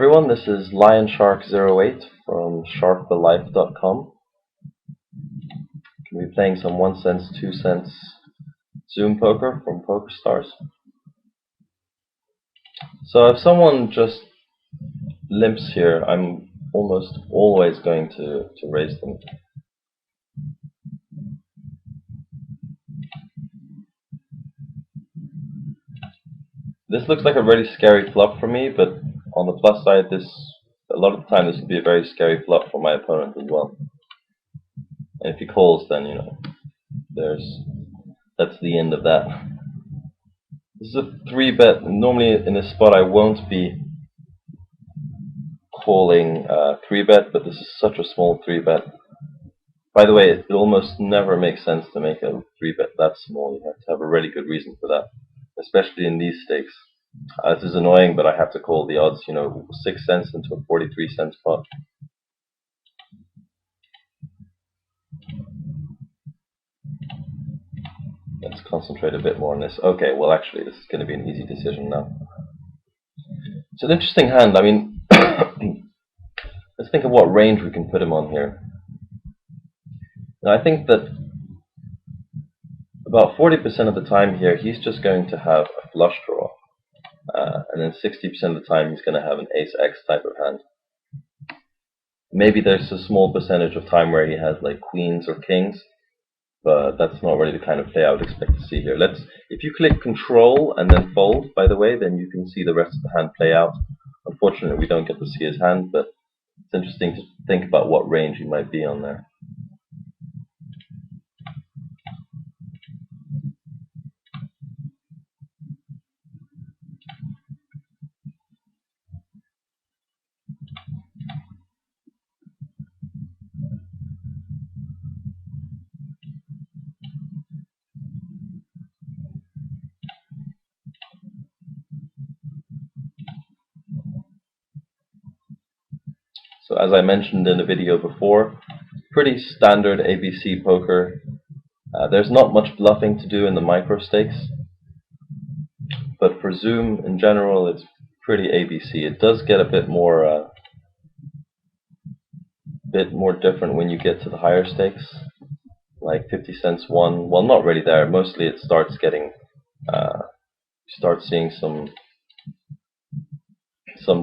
everyone, this is LionShark08 from sharkthelife.com. We'll be playing some 1 cent, 2 cents Zoom poker from Pokerstars. So if someone just limps here, I'm almost always going to raise them. This looks like a really scary flop for me, but on the plus side, a lot of the time this will be a very scary flop for my opponent as well. And if he calls, then that's the end of that. This is a 3-bet. Normally in this spot I won't be calling 3-bet, but this is such a small 3-bet. By the way, it almost never makes sense to make a 3-bet that small. You have to have a really good reason for that, especially in these stakes. This is annoying, but I have to call the odds, 6 cents into a 43-cent pot. Let's concentrate a bit more on this. Okay, well actually this is going to be an easy decision now. It's an interesting hand. I mean, let's think of what range we can put him on here. Now I think that about 40% of the time here he's just going to have a flush draw. And then 60% of the time he's going to have an ace-x type of hand. Maybe there's a small percentage of time where he has like queens or kings, but that's not really the kind of play I would expect to see here. If you click control and then fold, by the way, then you can see the rest of the hand play out. Unfortunately, we don't get to see his hand, but it's interesting to think about what range he might be on there. So as I mentioned in the video before, pretty standard ABC poker. There's not much bluffing to do in the micro stakes, but for Zoom in general it's pretty ABC. It does get a bit more different when you get to the higher stakes, like 50 cents one. Well, not really there. Mostly it starts getting, you start seeing some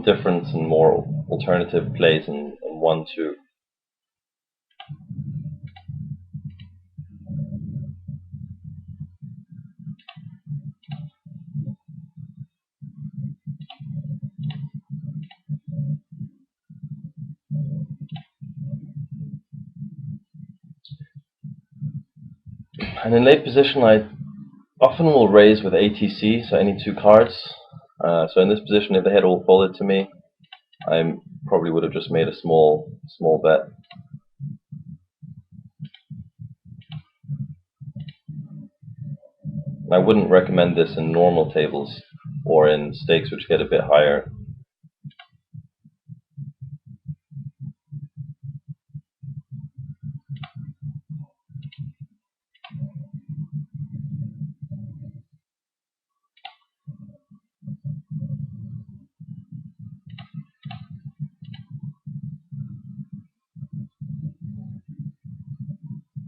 difference and more alternative plays in 1, 2. And in late position I often will raise with ATC, so any 2 cards. So in this position, if they had all folded to me, I probably would have just made a small bet. I wouldn't recommend this in normal tables or in stakes which get a bit higher.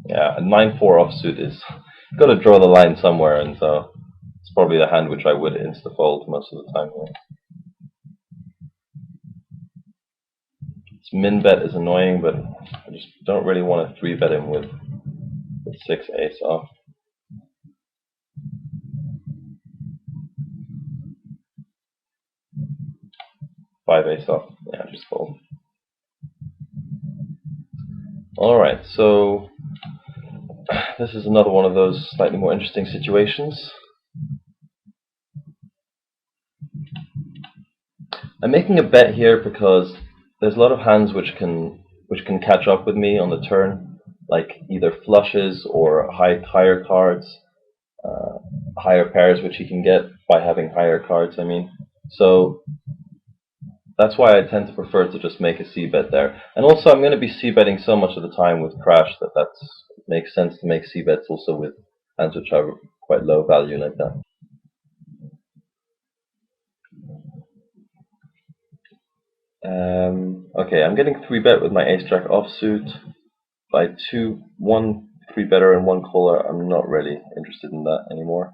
Yeah, a 9-4 offsuit is got to draw the line somewhere, and so it's probably the hand which I would insta-fold most of the time here. This min bet is annoying, but I just don't really want to 3-bet him with 6 ace off. Five ace off. Yeah, just fold. Alright, so this is another one of those slightly more interesting situations. I'm making a bet here because there's a lot of hands which can catch up with me on the turn, like either flushes or higher cards, higher pairs which he can get by having higher cards. I mean, so that's why I tend to prefer to just make a c-bet there. And also I'm going to be c-betting so much of the time with crash that makes sense to make c-bets also with hands which are quite low value like that. Okay, I'm getting 3-bet with my ace-jack offsuit. By 1 3-better and 1 caller, I'm not really interested in that anymore.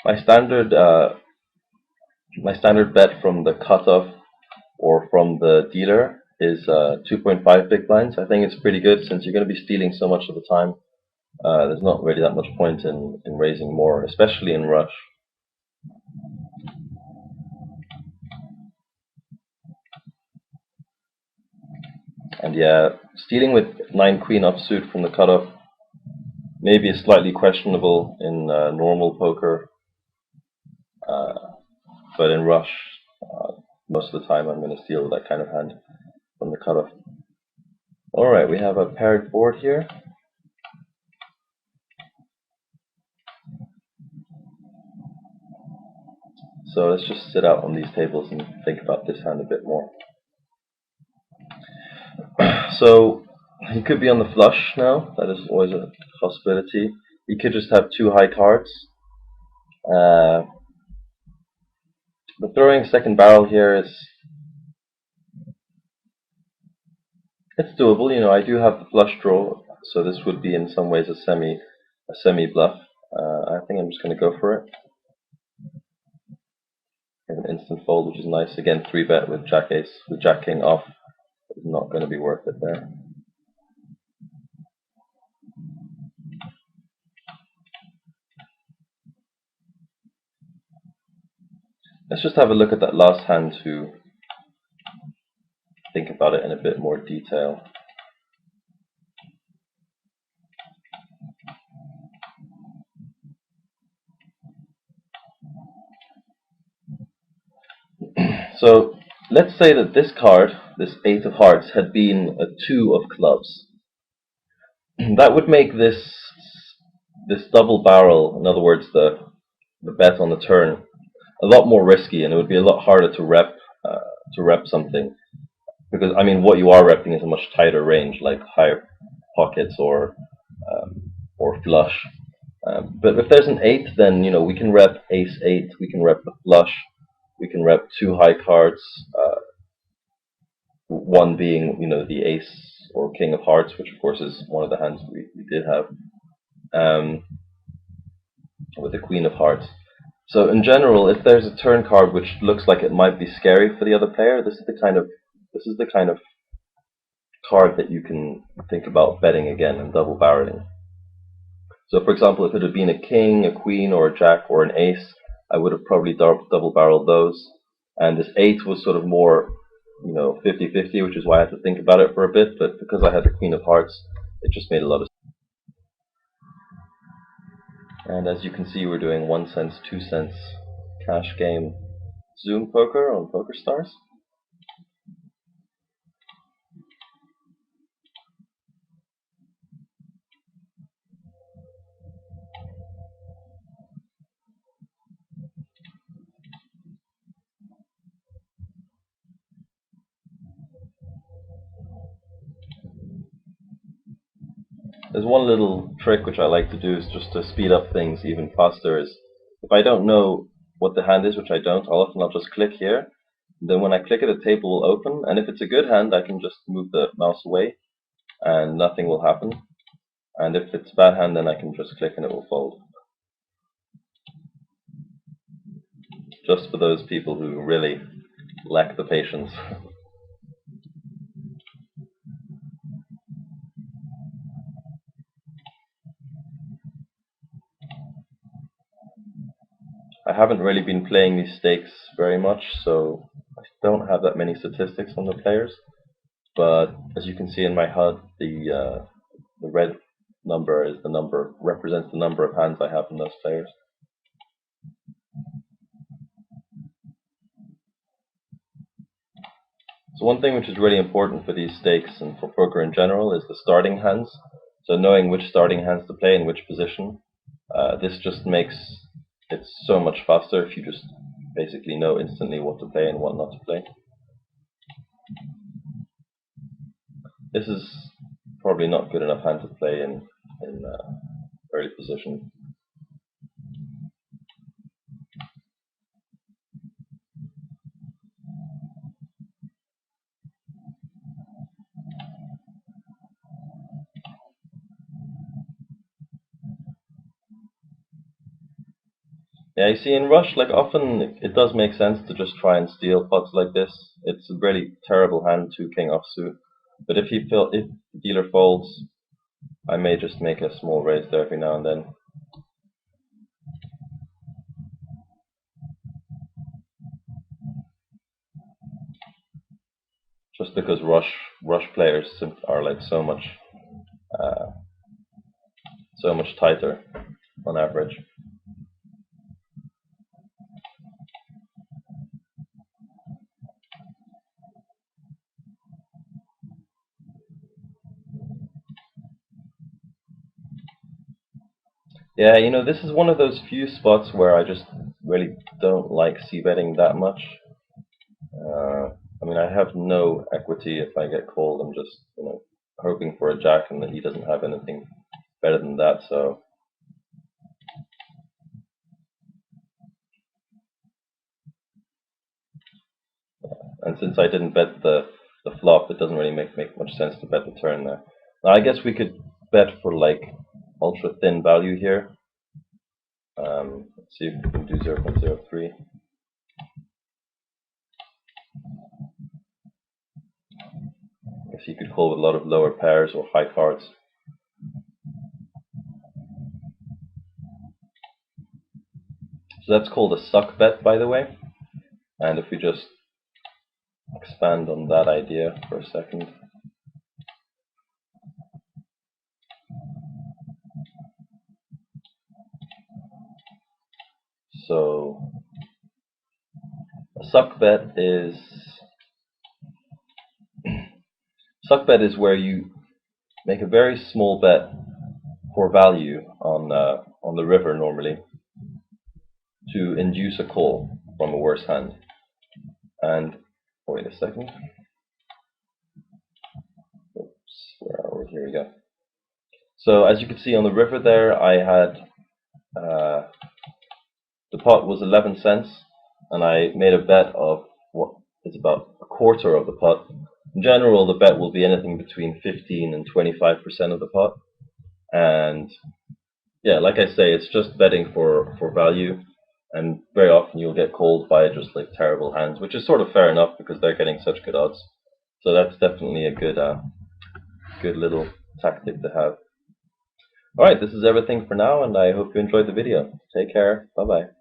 My standard bet from the cutoff or from the dealer is 2.5 big blinds. I think it's pretty good since you're going to be stealing so much of the time. There's not really that much point in raising more, especially in rush. And yeah, stealing with 9 queen offsuit from the cutoff maybe is slightly questionable in normal poker, but in rush, most of the time I'm going to steal that kind of hand from the cutoff. Alright, we have a paired board here. So let's just sit out on these tables and think about this hand a bit more. So he could be on the flush now. That is always a possibility. He could just have 2 high cards. But throwing second barrel here is it's doable. You know, I do have the flush draw, so this would be in some ways a semi bluff. I think I'm just going to go for it. An instant fold, which is nice. Again, 3-bet with jack ace, with jack king off. It's not going to be worth it there. Let's just have a look at that last hand to think about it in a bit more detail. So let's say that this card, this 8 of hearts, had been a 2 of clubs. That would make this double barrel, in other words, the bet on the turn, a lot more risky, and it would be a lot harder to rep something, because I mean what you are repping is a much tighter range, like higher pockets or flush. But if there's an 8, then you know we can rep ace 8, we can rep the flush, we can rep 2 high cards, one being the ace or king of hearts, which of course is one of the hands we did have, with the queen of hearts. So in general, if there's a turn card which looks like it might be scary for the other player, this is the kind of card that you can think about betting again and double barreling. So for example, if it had been a king, a queen, or a jack, or an ace, I would have probably double barreled those. And this 8 was sort of more 50-50, which is why I had to think about it for a bit, but because I had the queen of hearts, it just made a lot of sense. And as you can see, we're doing 1 cent, 2 cents cash game Zoom poker on Pokerstars. There's one little trick which I like to do is just to speed up things even faster. Is if I don't know what the hand is, which I don't, I'll just click here. Then when I click it, the table will open, and if it's a good hand, I can just move the mouse away, and nothing will happen. And if it's a bad hand, then I can just click and it will fold. Just for those people who really lack the patience. I haven't really been playing these stakes very much, so I don't have that many statistics on the players. But as you can see in my HUD, the red number represents the number of hands I have from those players. So one thing which is really important for these stakes and for poker in general is the starting hands. So knowing which starting hands to play in which position. This just makes it so much faster if you just basically know instantly what to play and what not to play. This is probably not good enough hand to play in early position. Yeah, you see, in Rush, like often it does make sense to just try and steal pots like this. It's a really terrible hand to king off suit. But if if the dealer folds, I may just make a small raise there every now and then. Just because Rush players are like uh, so much tighter on average. Yeah, you know, this is one of those few spots where I just really don't like c-betting that much. I mean, I have no equity if I get called. I'm just, hoping for a jack and that he doesn't have anything better than that. So, and since I didn't bet the flop, it doesn't really make much sense to bet the turn there. Now, I guess we could bet for like ultra thin value here. Let's see if we can do 0.03. I guess you could call with a lot of lower pairs or high cards. So that's called a suck bet, by the way. And if we just expand on that idea for a second. So a suck bet is where you make a very small bet for value on the river normally to induce a call from a worse hand. And wait a second. Oops, where are we? Here we go. So as you can see on the river there, I had the pot was 11 cents, and I made a bet of what is about a quarter of the pot. In general, the bet will be anything between 15 and 25% of the pot. And yeah, like I say, it's just betting for value, and very often you'll get called by just like terrible hands, which is sort of fair enough because they're getting such good odds. So that's definitely a good little tactic to have. Alright, this is everything for now, and I hope you enjoyed the video. Take care. Bye bye.